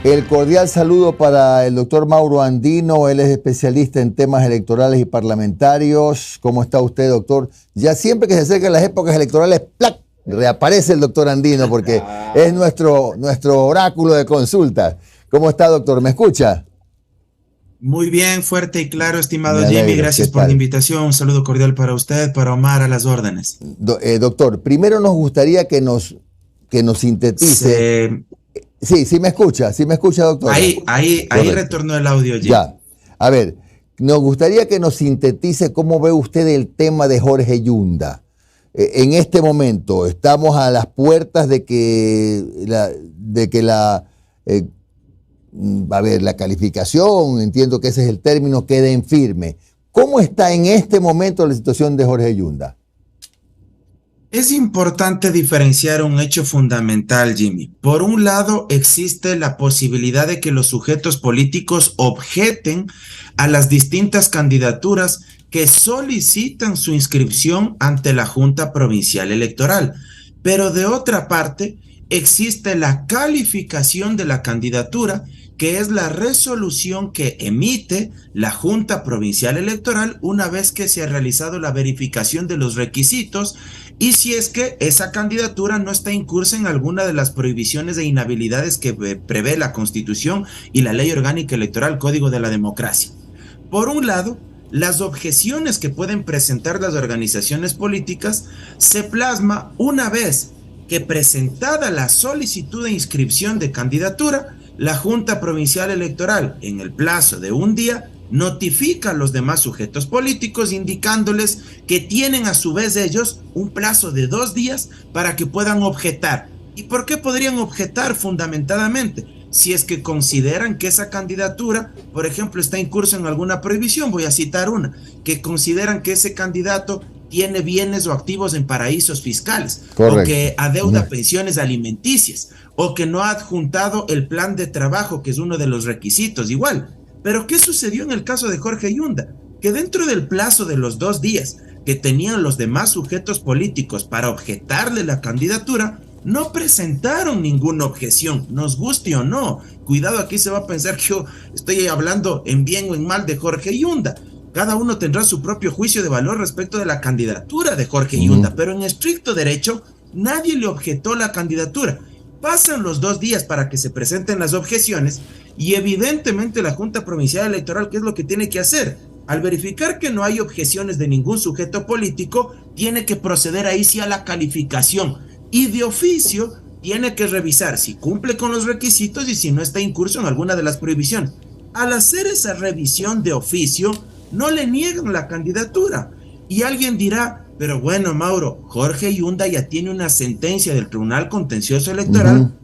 El cordial saludo para el doctor Mauro Andino, él es especialista en temas electorales y parlamentarios. ¿Cómo está usted, doctor? Ya siempre que se acercan las épocas electorales, ¡plac!, reaparece el doctor Andino porque es nuestro oráculo de consultas. ¿Cómo está, doctor? ¿Me escucha? Muy bien, fuerte y claro, estimado Me Jimmy. alegro. ¿Qué Gracias por la tal? invitación. Un saludo cordial para usted, para Omar, a las órdenes. Doctor, primero nos gustaría que nos sintetice. Se- Sí me escucha, doctora. ahí Correcto. retornó el audio, Jimmy. Ya. A ver, nos gustaría que nos sintetice cómo ve usted el tema de Jorge Yunda. En este momento estamos a las puertas de que eh, la calificación, entiendo que ese es el término, quede en firme. ¿Cómo está en este momento la situación de Jorge Yunda? Es importante diferenciar un hecho fundamental, Jimmy. Por un lado, existe la posibilidad de que los sujetos políticos objeten a las distintas candidaturas que solicitan su inscripción ante la Junta Provincial Electoral. Pero de otra parte, existe la calificación de la candidatura, que es la resolución que emite la Junta Provincial Electoral una vez que se ha realizado la verificación de los requisitos y si es que esa candidatura no está incursa en alguna de las prohibiciones e inhabilidades que prevé la Constitución y la Ley Orgánica Electoral, Código de la Democracia. Por un lado, las objeciones que pueden presentar las organizaciones políticas se plasma una vez que presentada la solicitud de inscripción de candidatura, la Junta Provincial Electoral, en el plazo de un día, notifica a los demás sujetos políticos indicándoles que tienen a su vez ellos un plazo de 2 días para que puedan objetar. ¿Y por qué podrían objetar fundamentadamente? Si es que consideran que esa candidatura, por ejemplo, está incurso en alguna prohibición, voy a citar una, que consideran que ese candidato tiene bienes o activos en paraísos fiscales, o Correcto. que adeuda pensiones alimenticias, o que no ha adjuntado el plan de trabajo, que es uno de los requisitos, igual. Pero ¿qué sucedió en el caso de Jorge Yunda? Que dentro del plazo de los 2 días que tenían los demás sujetos políticos para objetarle la candidatura, no presentaron ninguna objeción, nos guste o no. Cuidado, aquí se va a pensar que yo estoy hablando en bien o en mal de Jorge Yunda. Cada uno tendrá su propio juicio de valor respecto de la candidatura de Jorge Yunda, pero en estricto derecho nadie le objetó la candidatura. Pasan los 2 días para que se presenten las objeciones y evidentemente la Junta Provincial Electoral, ¿qué es lo que tiene que hacer? Al verificar que no hay objeciones de ningún sujeto político, tiene que proceder ahí sí a la calificación y de oficio tiene que revisar si cumple con los requisitos y si no está incurso en alguna de las prohibiciones. Al hacer esa revisión de oficio, no le niegan la candidatura. Y alguien dirá, pero bueno, Mauro, Jorge Yunda ya tiene una sentencia del Tribunal Contencioso Electoral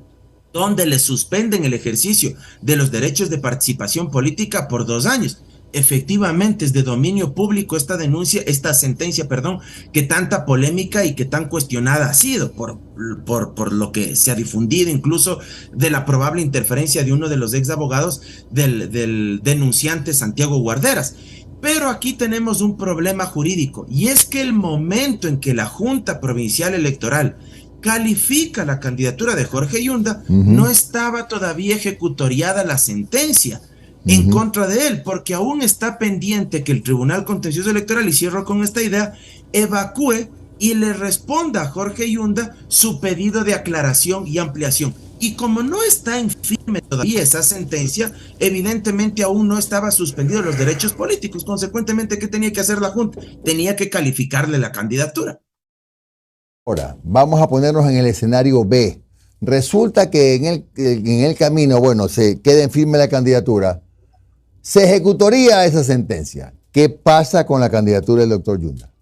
donde le suspenden el ejercicio de los derechos de participación política por 2 años. Efectivamente, es de dominio público esta denuncia, esta sentencia, perdón, que tanta polémica y que tan cuestionada ha sido por lo que se ha difundido, incluso de la probable interferencia de uno de los ex abogados del denunciante Santiago Guarderas. Pero aquí tenemos un problema jurídico y es que el momento en que la Junta Provincial Electoral califica la candidatura de Jorge Yunda, no estaba todavía ejecutoriada la sentencia en contra de él, porque aún está pendiente que el Tribunal Contencioso Electoral, y cierro con esta idea, evacúe y le responda a Jorge Yunda su pedido de aclaración y ampliación. Y como no está en firme todavía esa sentencia, evidentemente aún no estaba suspendidos los derechos políticos. Consecuentemente, ¿qué tenía que hacer la Junta? Tenía que calificarle la candidatura. Ahora, vamos a ponernos en el escenario B. Resulta que en el camino, bueno, se queda en firme la candidatura. Se ejecutaría esa sentencia. ¿Qué pasa con la candidatura del doctor Yunda?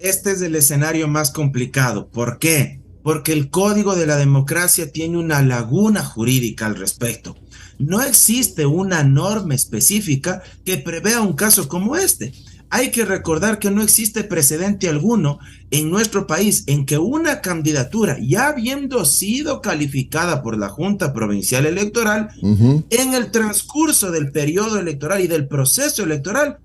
Este es el escenario más complicado. ¿Por qué? Porque el Código de la Democracia tiene una laguna jurídica al respecto. No existe una norma específica que prevea un caso como este. Hay que recordar que no existe precedente alguno en nuestro país en que una candidatura, ya habiendo sido calificada por la Junta Provincial Electoral, en el transcurso del periodo electoral y del proceso electoral,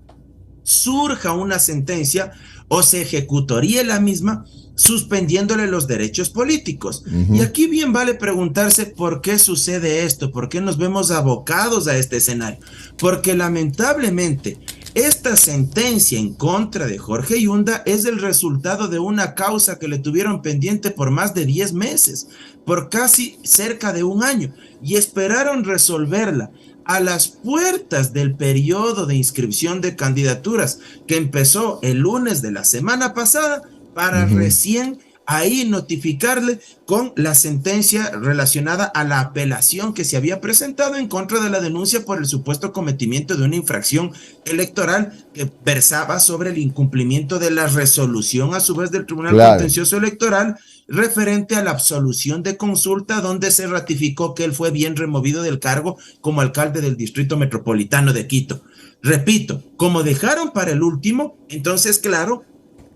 surja una sentencia o se ejecutaría la misma suspendiéndole los derechos políticos. Y aquí bien vale preguntarse por qué sucede esto, por qué nos vemos abocados a este escenario. Porque lamentablemente esta sentencia en contra de Jorge Yunda es el resultado de una causa que le tuvieron pendiente por más de 10 meses, por casi cerca de un año, y esperaron resolverla a las puertas del periodo de inscripción de candidaturas que empezó el lunes de la semana pasada para recién ahí notificarle con la sentencia relacionada a la apelación que se había presentado en contra de la denuncia por el supuesto cometimiento de una infracción electoral que versaba sobre el incumplimiento de la resolución a su vez del Tribunal Contencioso Electoral referente a la absolución de consulta, donde se ratificó que él fue bien removido del cargo como alcalde del Distrito Metropolitano de Quito. Repito, como dejaron para el último, entonces claro,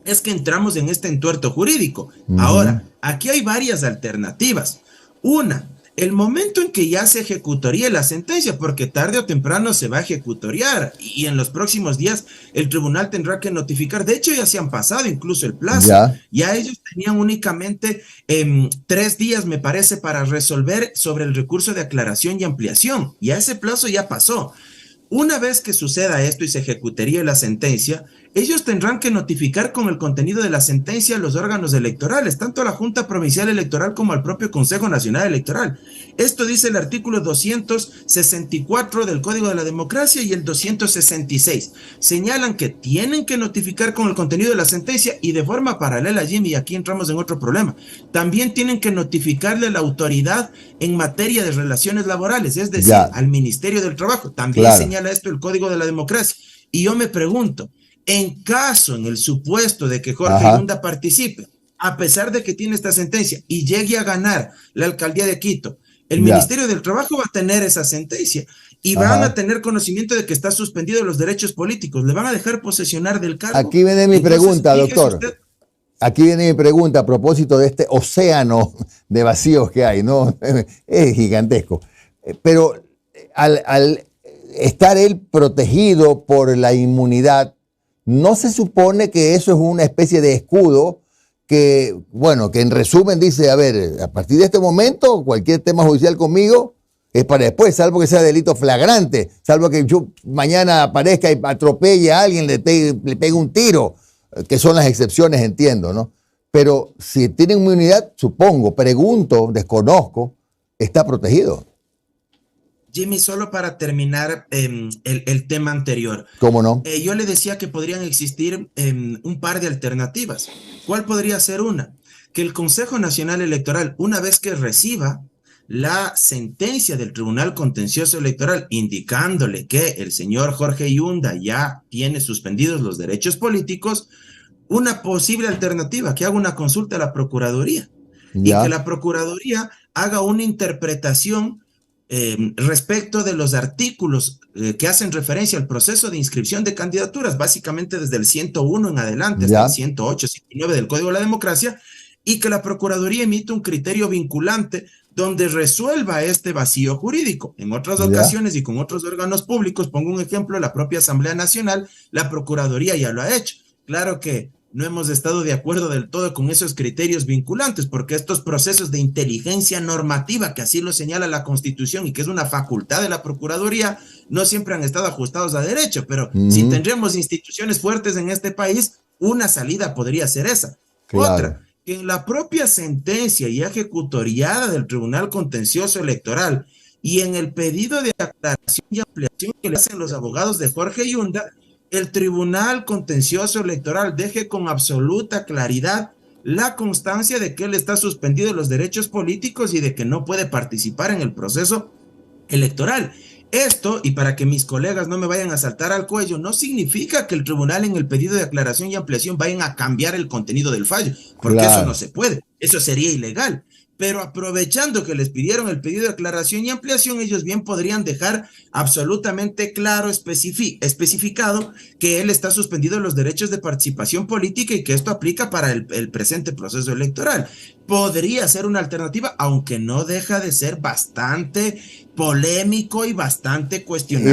es que entramos en este entuerto jurídico. Ahora, aquí hay varias alternativas. Una, el momento en que ya se ejecutaría la sentencia, porque tarde o temprano se va a ejecutoriar y en los próximos días el tribunal tendrá que notificar. De hecho, ya se han pasado incluso el plazo. Ya ellos tenían únicamente 3 días, me parece, para resolver sobre el recurso de aclaración y ampliación. Ya ese plazo ya pasó. Una vez que suceda esto y se ejecutaría la sentencia, ellos tendrán que notificar con el contenido de la sentencia a los órganos electorales, tanto a la Junta Provincial Electoral como al propio Consejo Nacional Electoral. Esto dice el artículo 264 del Código de la Democracia y el 266. Señalan que tienen que notificar con el contenido de la sentencia y de forma paralela, Jimmy, y aquí entramos en otro problema, también tienen que notificarle a la autoridad en materia de relaciones laborales, es decir, al Ministerio del Trabajo. También señala esto el Código de la Democracia. Y yo me pregunto, en el supuesto de que Jorge Yunda participe, a pesar de que tiene esta sentencia y llegue a ganar la alcaldía de Quito, el Ministerio del Trabajo va a tener esa sentencia y van a tener conocimiento de que está suspendido los derechos políticos, le van a dejar posesionar del cargo. Aquí viene mi pregunta, doctor. Aquí viene mi pregunta a propósito de este océano de vacíos que hay, ¿no? Es gigantesco. Pero al estar él protegido por la inmunidad, ¿no se supone que eso es una especie de escudo que, bueno, que en resumen dice, a ver, a partir de este momento, cualquier tema judicial conmigo es para después, salvo que sea delito flagrante, salvo que yo mañana aparezca y atropelle a alguien, le pegue un tiro, que son las excepciones, entiendo, ¿no? Pero si tiene inmunidad, supongo, pregunto, desconozco, está protegido. Jimmy, solo para terminar el tema anterior. ¿Cómo no? Yo le decía que podrían existir un par de alternativas. ¿Cuál podría ser una? Que el Consejo Nacional Electoral, una vez que reciba la sentencia del Tribunal Contencioso Electoral indicándole que el señor Jorge Yunda ya tiene suspendidos los derechos políticos, una posible alternativa, que haga una consulta a la Procuraduría y que la Procuraduría haga una interpretación respecto de los artículos que hacen referencia al proceso de inscripción de candidaturas, básicamente desde el 101 en adelante hasta el 108, 109 del Código de la Democracia, y que la Procuraduría emita un criterio vinculante donde resuelva este vacío jurídico. En otras ocasiones y con otros órganos públicos, pongo un ejemplo, la propia Asamblea Nacional, la Procuraduría ya lo ha hecho. Claro que no hemos estado de acuerdo del todo con esos criterios vinculantes, porque estos procesos de inteligencia normativa, que así lo señala la Constitución y que es una facultad de la Procuraduría, no siempre han estado ajustados a derecho, pero si tendríamos instituciones fuertes en este país, una salida podría ser esa. Otra, que en la propia sentencia y ejecutoriada del Tribunal Contencioso Electoral y en el pedido de aclaración y ampliación que le hacen los abogados de Jorge Yunda, el Tribunal Contencioso Electoral deje con absoluta claridad la constancia de que él está suspendido de los derechos políticos y de que no puede participar en el proceso electoral. Esto, y para que mis colegas no me vayan a saltar al cuello, no significa que el tribunal en el pedido de aclaración y ampliación vayan a cambiar el contenido del fallo, porque eso no se puede, eso sería ilegal. pero aprovechando que les pidieron el pedido de aclaración y ampliación, ellos bien podrían dejar absolutamente claro, especificado, que él está suspendido de los derechos de participación política y que esto aplica para el presente proceso electoral. Podría ser una alternativa, aunque no deja de ser bastante polémico y bastante cuestionable.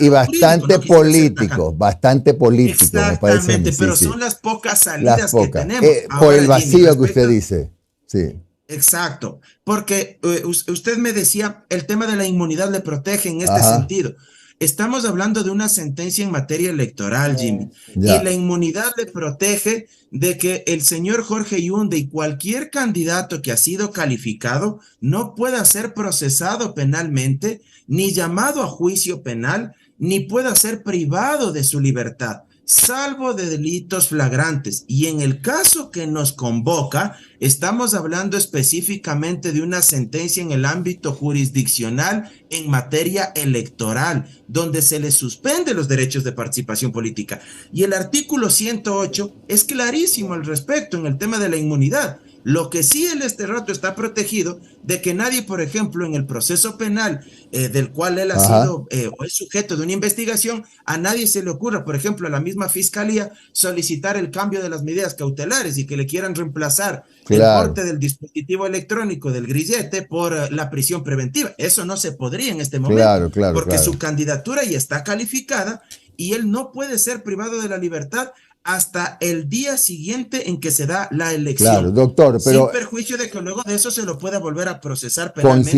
Y bastante político, bastante político, me parece. Exactamente, pero son las pocas salidas que tenemos. Por el vacío que usted dice, sí. Exacto, porque usted me decía, el tema de la inmunidad le protege en este sentido. Estamos hablando de una sentencia en materia electoral, Jimmy, y la inmunidad le protege de que el señor Jorge Yunde y cualquier candidato que ha sido calificado no pueda ser procesado penalmente, ni llamado a juicio penal, ni pueda ser privado de su libertad, salvo de delitos flagrantes. Y en el caso que nos convoca, estamos hablando específicamente de una sentencia en el ámbito jurisdiccional en materia electoral, donde se le suspende los derechos de participación política. Y el artículo 108 es clarísimo al respecto en el tema de la inmunidad. Lo que sí en este rato está protegido de que nadie, por ejemplo, en el proceso penal del cual él ha sido o es sujeto de una investigación, a nadie se le ocurra, por ejemplo, a la misma fiscalía solicitar el cambio de las medidas cautelares y que le quieran reemplazar el porte del dispositivo electrónico del grillete por la prisión preventiva. Eso no se podría en este momento, porque su candidatura ya está calificada y él no puede ser privado de la libertad hasta el día siguiente en que se da la elección. Claro, doctor, pero... sin perjuicio de que luego de eso se lo pueda volver a procesar penalmente.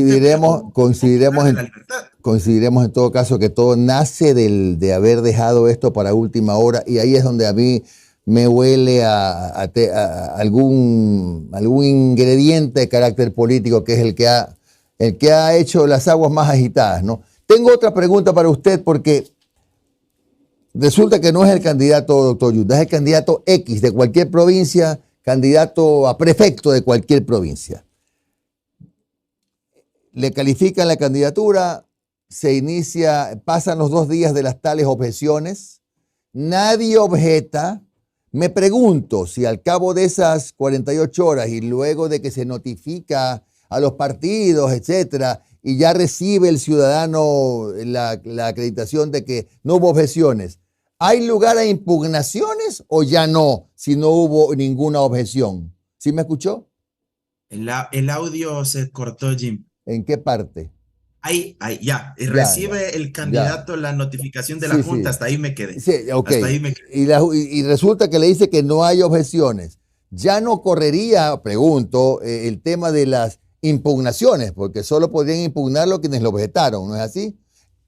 Consideremos en todo caso que todo nace de haber dejado esto para última hora, y ahí es donde a mí me huele a algún ingrediente de carácter político, que es el que ha hecho las aguas más agitadas, ¿no? Tengo otra pregunta para usted, porque resulta que no es el candidato doctor Yunde, es el candidato X de cualquier provincia, candidato a prefecto de cualquier provincia. Le califican la candidatura, se inicia, pasan los 2 días de las tales objeciones, nadie objeta. Me pregunto si al cabo de esas 48 horas y luego de que se notifica a los partidos, etcétera, y ya recibe el ciudadano la acreditación de que no hubo objeciones, ¿hay lugar a impugnaciones o ya no, si no hubo ninguna objeción? ¿Sí me escuchó? El audio se cortó, Jim. ¿En qué parte? Ahí, recibe el candidato la notificación de la Junta, hasta ahí me quedé. Sí, ok. Hasta ahí me quedé. Y resulta que le dice que no hay objeciones. Ya no correría, pregunto, el tema de las impugnaciones, porque solo podrían impugnarlo quienes lo objetaron, ¿no es así?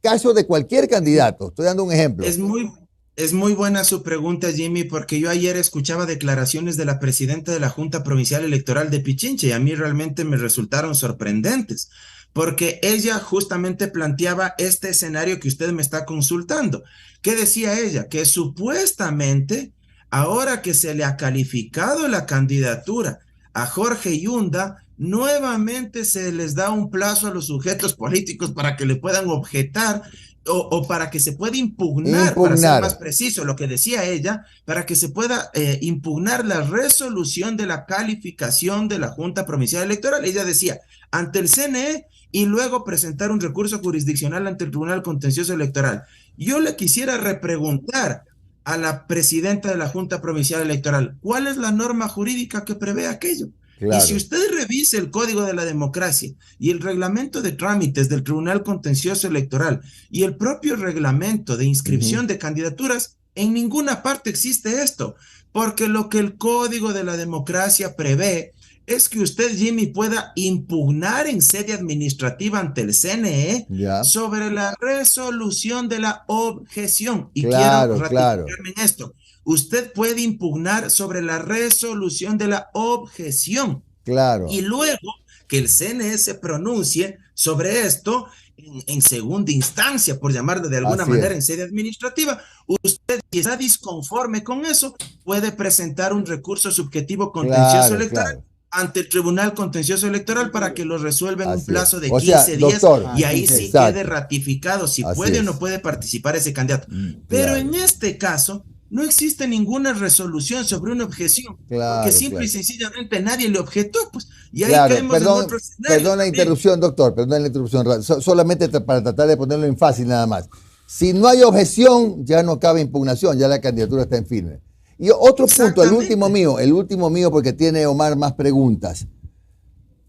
Caso de cualquier candidato, estoy dando un ejemplo. Es muy buena su pregunta, Jimmy, porque yo ayer escuchaba declaraciones de la presidenta de la Junta Provincial Electoral de Pichincha y a mí realmente me resultaron sorprendentes, porque ella justamente planteaba este escenario que usted me está consultando. ¿Qué decía ella? Que supuestamente, ahora que se le ha calificado la candidatura a Jorge Yunda, nuevamente se les da un plazo a los sujetos políticos para que le puedan objetar o para que se pueda impugnar, para ser más preciso, lo que decía ella, para que se pueda impugnar la resolución de la calificación de la Junta Provincial Electoral. Ella decía, ante el CNE y luego presentar un recurso jurisdiccional ante el Tribunal Contencioso Electoral. Yo le quisiera repreguntar a la presidenta de la Junta Provincial Electoral, ¿cuál es la norma jurídica que prevé aquello? Claro. Y si usted revisa el Código de la Democracia y el reglamento de trámites del Tribunal Contencioso Electoral y el propio reglamento de inscripción de candidaturas, en ninguna parte existe esto, porque lo que el Código de la Democracia prevé es que usted, Jimmy, pueda impugnar en sede administrativa ante el CNE sobre la resolución de la objeción. Y quiero ratificarme en esto. Usted puede impugnar sobre la resolución de la objeción. Claro. Y luego que el CNE se pronuncie sobre esto en segunda instancia, por llamarlo de alguna manera, en sede administrativa. Usted, si está disconforme con eso, puede presentar un recurso subjetivo contencioso electoral ante el Tribunal Contencioso Electoral para que lo resuelva en un plazo de 15 días, y ahí sí quede ratificado si puede o no puede participar ese candidato. Pero en este caso no existe ninguna resolución sobre una objeción, porque simple y sencillamente nadie le objetó, pues, Y ahí Claro, caemos en otro escenario perdón la también. interrupción, doctor, perdón la interrupción, solamente para tratar de ponerlo en fácil nada más. Si no hay objeción, ya no cabe impugnación, ya la candidatura está en firme. Y otro punto, el último mío, porque tiene Omar más preguntas,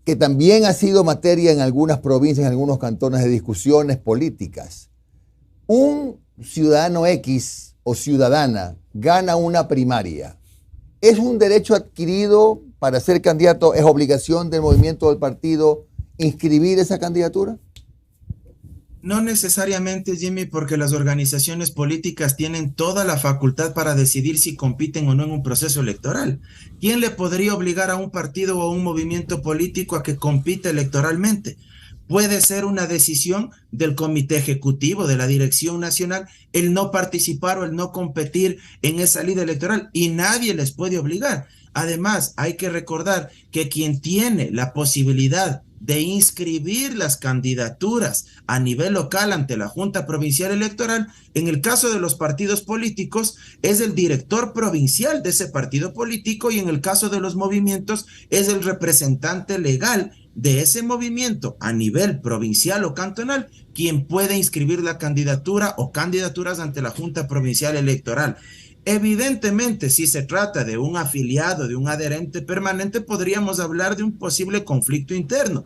que también ha sido materia en algunas provincias, en algunos cantones de discusiones políticas. Un ciudadano X o ciudadana gana una primaria. ¿Es un derecho adquirido para ser candidato? ¿Es obligación del movimiento del partido inscribir esa candidatura? No necesariamente, Jimmy, porque las organizaciones políticas tienen toda la facultad para decidir si compiten o no en un proceso electoral. ¿Quién le podría obligar a un partido o a un movimiento político a que compita electoralmente? Puede ser una decisión del comité ejecutivo, de la dirección nacional, el no participar o el no competir en esa lida electoral, y nadie les puede obligar. Además, hay que recordar que quien tiene la posibilidad de inscribir las candidaturas a nivel local ante la Junta Provincial Electoral, en el caso de los partidos políticos, es el director provincial de ese partido político, y en el caso de los movimientos, es el representante legal de ese movimiento a nivel provincial o cantonal quien puede inscribir la candidatura o candidaturas ante la Junta Provincial Electoral. Evidentemente, si se trata de un afiliado, de un adherente permanente, podríamos hablar de un posible conflicto interno,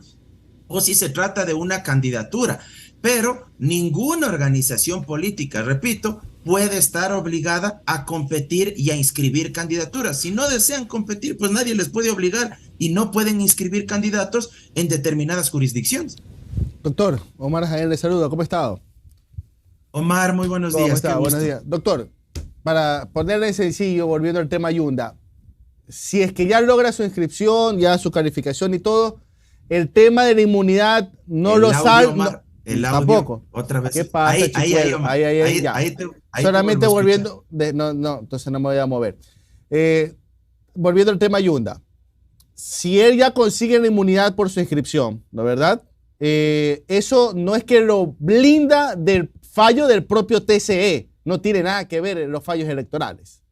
o si se trata de una candidatura, pero ninguna organización política, repito, puede estar obligada a competir y a inscribir candidaturas. Si no desean competir, pues nadie les puede obligar y no pueden inscribir candidatos en determinadas jurisdicciones. Doctor, Omar Jaén le saluda, ¿cómo ha estado? Omar, muy buenos días. ¿Cómo está? Buenos días. Doctor, para ponerle sencillo, volviendo al tema Yunda, si es que ya logra su inscripción, ya su calificación y todo, el tema de la inmunidad no lo sabe. El audio, tampoco. Otra vez. ¿Qué pasa, ahí, solamente volviendo. No, entonces no me voy a mover. Volviendo al tema Yunda. Si él ya consigue la inmunidad por su inscripción, ¿no es verdad? Eso no es que lo blinda del fallo del propio TCE. No tiene nada que ver en los fallos electorales.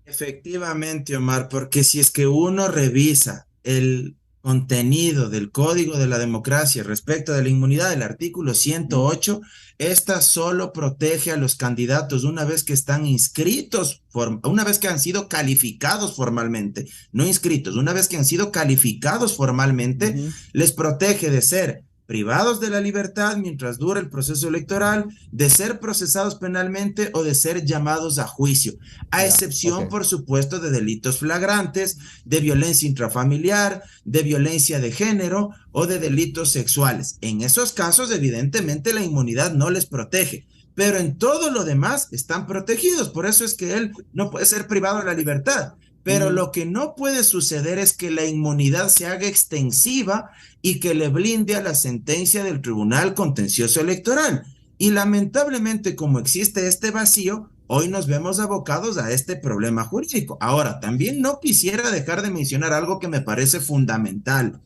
Efectivamente, Omar, porque si es que uno revisa el contenido del Código de la Democracia respecto de la inmunidad del artículo 108, esta solo protege a los candidatos una vez que están inscritos, una vez que han sido calificados formalmente, no inscritos, una vez que han sido calificados formalmente, les protege de ser privados de la libertad mientras dura el proceso electoral, de ser procesados penalmente o de ser llamados a juicio, a excepción, por supuesto, de delitos flagrantes, de violencia intrafamiliar, de violencia de género o de delitos sexuales. En esos casos, evidentemente, la inmunidad no les protege, pero en todo lo demás están protegidos. Por eso es que él no puede ser privado de la libertad. Pero lo que no puede suceder es que la inmunidad se haga extensiva y que le blinde a la sentencia del Tribunal Contencioso Electoral. Y lamentablemente, como existe este vacío, hoy nos vemos abocados a este problema jurídico. Ahora, también no quisiera dejar de mencionar algo que me parece fundamental.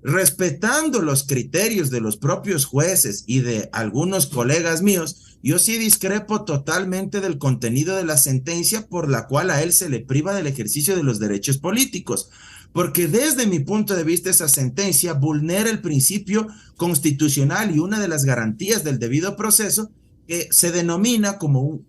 Respetando los criterios de los propios jueces y de algunos colegas míos, yo sí discrepo totalmente del contenido de la sentencia por la cual a él se le priva del ejercicio de los derechos políticos, porque desde mi punto de vista esa sentencia vulnera el principio constitucional y una de las garantías del debido proceso, que se denomina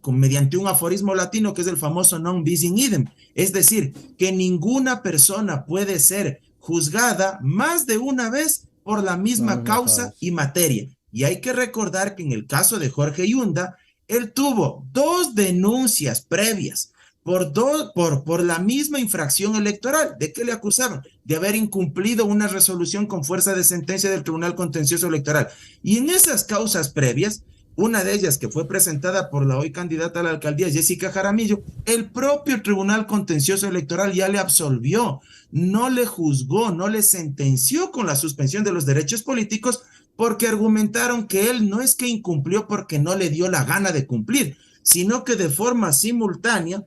mediante un aforismo latino que es el famoso non bis in idem, es decir, que ninguna persona puede ser juzgada más de una vez por la misma causa y materia. Y hay que recordar que en el caso de Jorge Yunda, él tuvo 2 denuncias previas por la misma infracción electoral. ¿De qué le acusaban? De haber incumplido una resolución con fuerza de sentencia del Tribunal Contencioso Electoral. Y en esas causas previas, una de ellas que fue presentada por la hoy candidata a la alcaldía, Jessica Jaramillo, el propio Tribunal Contencioso Electoral ya le absolvió, no le juzgó, no le sentenció con la suspensión de los derechos políticos, porque argumentaron que él no es que incumplió porque no le dio la gana de cumplir, sino que de forma simultánea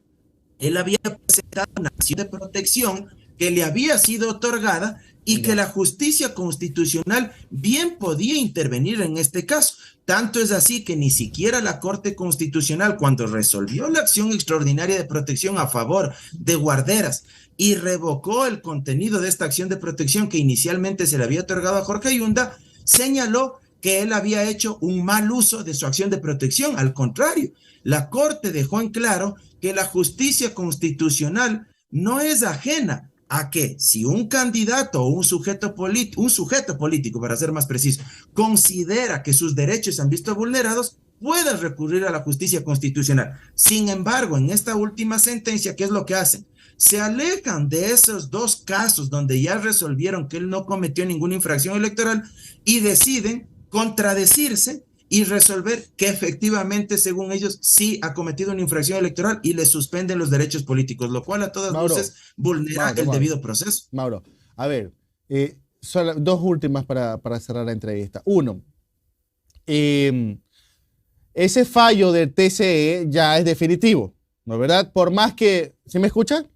él había presentado una acción de protección que le había sido otorgada y que la justicia constitucional bien podía intervenir en este caso. Tanto es así que ni siquiera la Corte Constitucional, cuando resolvió la acción extraordinaria de protección a favor de Guarderas y revocó el contenido de esta acción de protección que inicialmente se le había otorgado a Jorge Yunda, señaló que él había hecho un mal uso de su acción de protección. Al contrario, la Corte dejó en claro que la justicia constitucional no es ajena a que si un candidato o un sujeto político, para ser más preciso, considera que sus derechos se han visto vulnerados, pueda recurrir a la justicia constitucional. Sin embargo, en esta última sentencia, ¿qué es lo que hacen? Se alejan de esos dos casos donde ya resolvieron que él no cometió ninguna infracción electoral y deciden contradecirse y resolver que efectivamente, según ellos, sí ha cometido una infracción electoral y le suspenden los derechos políticos, lo cual a todas luces vulnera el debido proceso. Mauro, a ver, solo dos últimas para cerrar la entrevista. Uno, ese fallo del TCE ya es definitivo, ¿no es verdad? Por más que... ¿Sí me escuchan?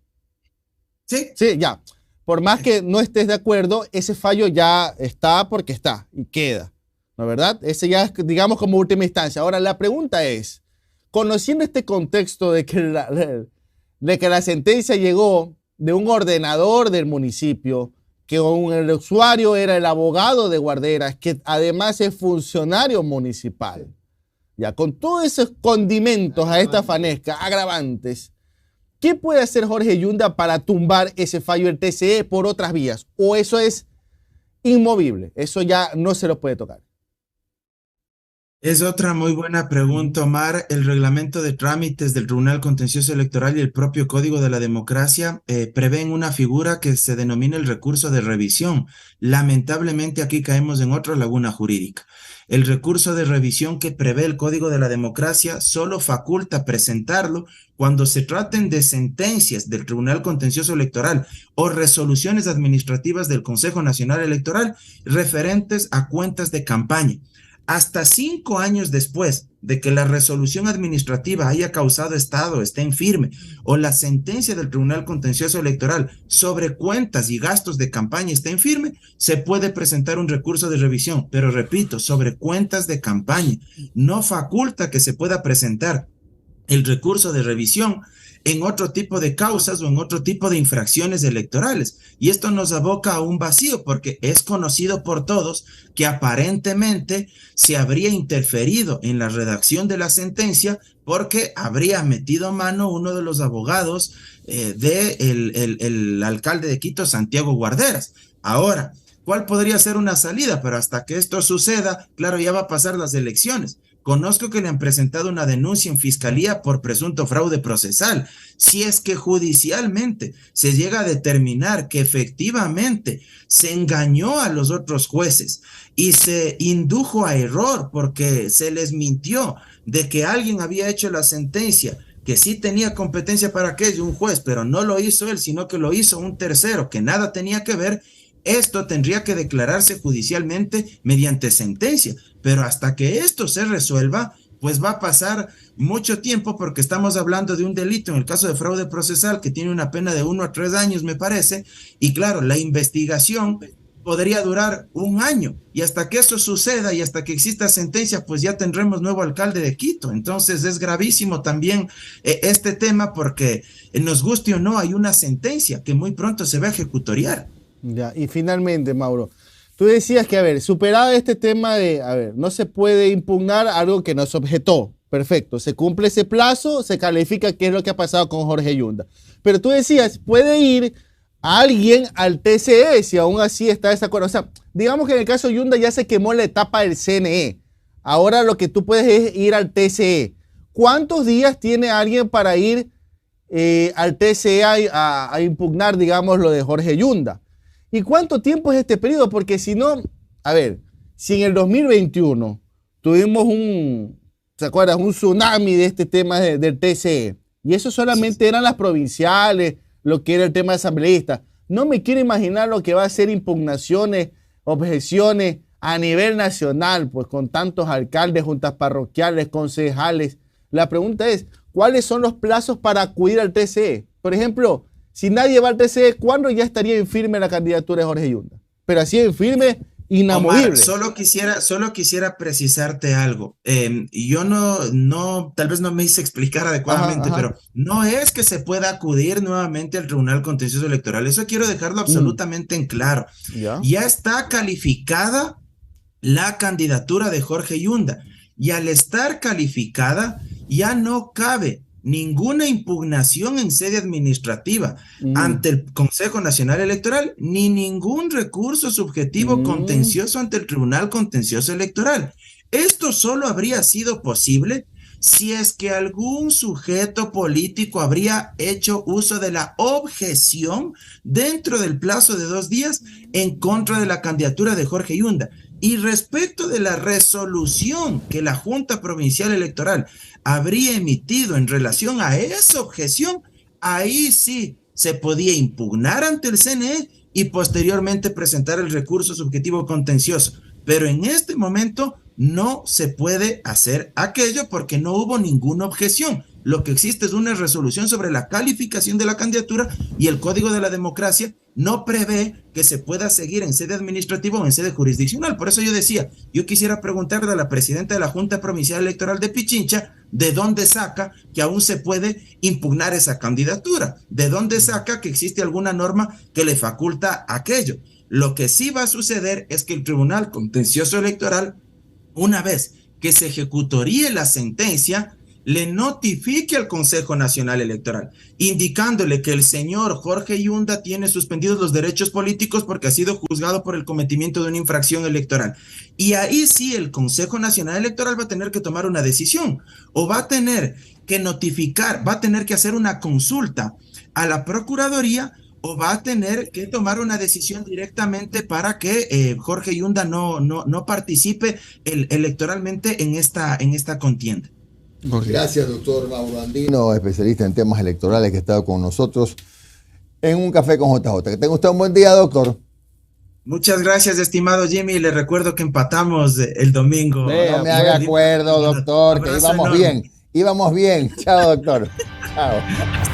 Sí. Sí, ya. Por más que no estés de acuerdo, ese fallo ya está porque está y queda. ¿No es verdad? Ese ya es, digamos, como última instancia. Ahora, la pregunta es, conociendo este contexto de que la sentencia llegó de un ordenador del municipio, que el usuario era el abogado de Guarderas, que además es funcionario municipal, ya con todos esos condimentos a esta fanesca, agravantes, ¿qué puede hacer Jorge Yunda para tumbar ese fallo del TCE por otras vías? ¿O eso es inmovible? Eso ya no se lo puede tocar. Es otra muy buena pregunta, Omar. El reglamento de trámites del Tribunal Contencioso Electoral y el propio Código de la Democracia prevén una figura que se denomina el recurso de revisión. Lamentablemente aquí caemos en otra laguna jurídica. El recurso de revisión que prevé el Código de la Democracia solo faculta presentarlo cuando se traten de sentencias del Tribunal Contencioso Electoral o resoluciones administrativas del Consejo Nacional Electoral referentes a cuentas de campaña. Hasta 5 años después de que la resolución administrativa haya causado estado, esté en firme, o la sentencia del Tribunal Contencioso Electoral sobre cuentas y gastos de campaña esté en firme, se puede presentar un recurso de revisión. Pero repito, sobre cuentas de campaña, no faculta que se pueda presentar el recurso de revisión en otro tipo de causas o en otro tipo de infracciones electorales. Y esto nos aboca a un vacío porque es conocido por todos que aparentemente se habría interferido en la redacción de la sentencia porque habría metido mano uno de los abogados del alcalde de Quito, Santiago Guarderas. Ahora, ¿cuál podría ser una salida? Pero hasta que esto suceda, claro, ya va a pasar las elecciones. Conozco que le han presentado una denuncia en fiscalía por presunto fraude procesal. Si es que judicialmente se llega a determinar que efectivamente se engañó a los otros jueces y se indujo a error porque se les mintió de que alguien había hecho la sentencia, que sí tenía competencia para aquello, un juez, pero no lo hizo él, sino que lo hizo un tercero que nada tenía que ver, esto tendría que declararse judicialmente mediante sentencia, pero hasta que esto se resuelva, pues va a pasar mucho tiempo porque estamos hablando de un delito, en el caso de fraude procesal, que tiene una pena de 1 a 3 años, me parece, y claro, la investigación podría durar 1 año, y hasta que eso suceda y hasta que exista sentencia, pues ya tendremos nuevo alcalde de Quito. Entonces es gravísimo también este tema porque nos guste o no, hay una sentencia que muy pronto se va a ejecutoriar. Ya, y finalmente, Mauro, tú decías que, a ver, superado este tema de, a ver, no se puede impugnar algo que no se objetó. Perfecto, se cumple ese plazo, se califica qué es lo que ha pasado con Jorge Yunda. Pero tú decías, puede ir alguien al TCE si aún así está desacuerdo. O sea, digamos que en el caso de Yunda ya se quemó la etapa del CNE. Ahora lo que tú puedes es ir al TCE. ¿Cuántos días tiene alguien para ir al TCE a impugnar, digamos, lo de Jorge Yunda? ¿Y cuánto tiempo es este periodo? Porque si no, a ver, si en el 2021 tuvimos ¿se acuerdan? Un tsunami de este tema del TCE, y eso solamente eran las provinciales, lo que era el tema de asambleístas. No me quiero imaginar lo que va a ser impugnaciones, objeciones a nivel nacional, pues con tantos alcaldes, juntas parroquiales, concejales. La pregunta es, ¿cuáles son los plazos para acudir al TCE? Por ejemplo, si nadie va al TCE, ¿cuándo ya estaría en firme la candidatura de Jorge Yunda? pero así en firme, inamovible. Omar, solo quisiera precisarte algo. Yo tal vez no me hice explicar adecuadamente, pero no es que se pueda acudir nuevamente al Tribunal Contencioso Electoral. Eso quiero dejarlo absolutamente en claro. Ya está calificada la candidatura de Jorge Yunda, y al estar calificada ya no cabe ninguna impugnación en sede administrativa ante el Consejo Nacional Electoral, ni ningún recurso subjetivo contencioso ante el Tribunal Contencioso Electoral. Esto solo habría sido posible si es que algún sujeto político habría hecho uso de la objeción dentro del plazo de 2 días en contra de la candidatura de Jorge Yunda. Y respecto de la resolución que la Junta Provincial Electoral habría emitido en relación a esa objeción, ahí sí se podía impugnar ante el CNE y posteriormente presentar el recurso subjetivo contencioso. Pero en este momento no se puede hacer aquello porque no hubo ninguna objeción. Lo que existe es una resolución sobre la calificación de la candidatura, y el Código de la Democracia no prevé que se pueda seguir en sede administrativa o en sede jurisdiccional. Por eso yo decía, yo quisiera preguntarle a la presidenta de la Junta Provincial Electoral de Pichincha, ¿de dónde saca que aún se puede impugnar esa candidatura? ¿De dónde saca que existe alguna norma que le faculta aquello? Lo que sí va a suceder es que el Tribunal Contencioso Electoral, una vez que se ejecutoríe la sentencia, le notifique al Consejo Nacional Electoral, indicándole que el señor Jorge Yunda tiene suspendidos los derechos políticos porque ha sido juzgado por el cometimiento de una infracción electoral. Y ahí sí el Consejo Nacional Electoral va a tener que tomar una decisión, o va a tener que notificar, va a tener que hacer una consulta a la Procuraduría, o va a tener que tomar una decisión directamente para que Jorge Yunda no participe electoralmente en esta contienda. Gracias, doctor Mauro Andino, especialista en temas electorales, que ha estado con nosotros en Un Café con JJ. Que tenga usted un buen día, doctor. Muchas gracias, estimado Jimmy. Le recuerdo que empatamos el domingo. No me haga acuerdo, doctor, que íbamos bien. Íbamos bien. Chao, doctor. Chao.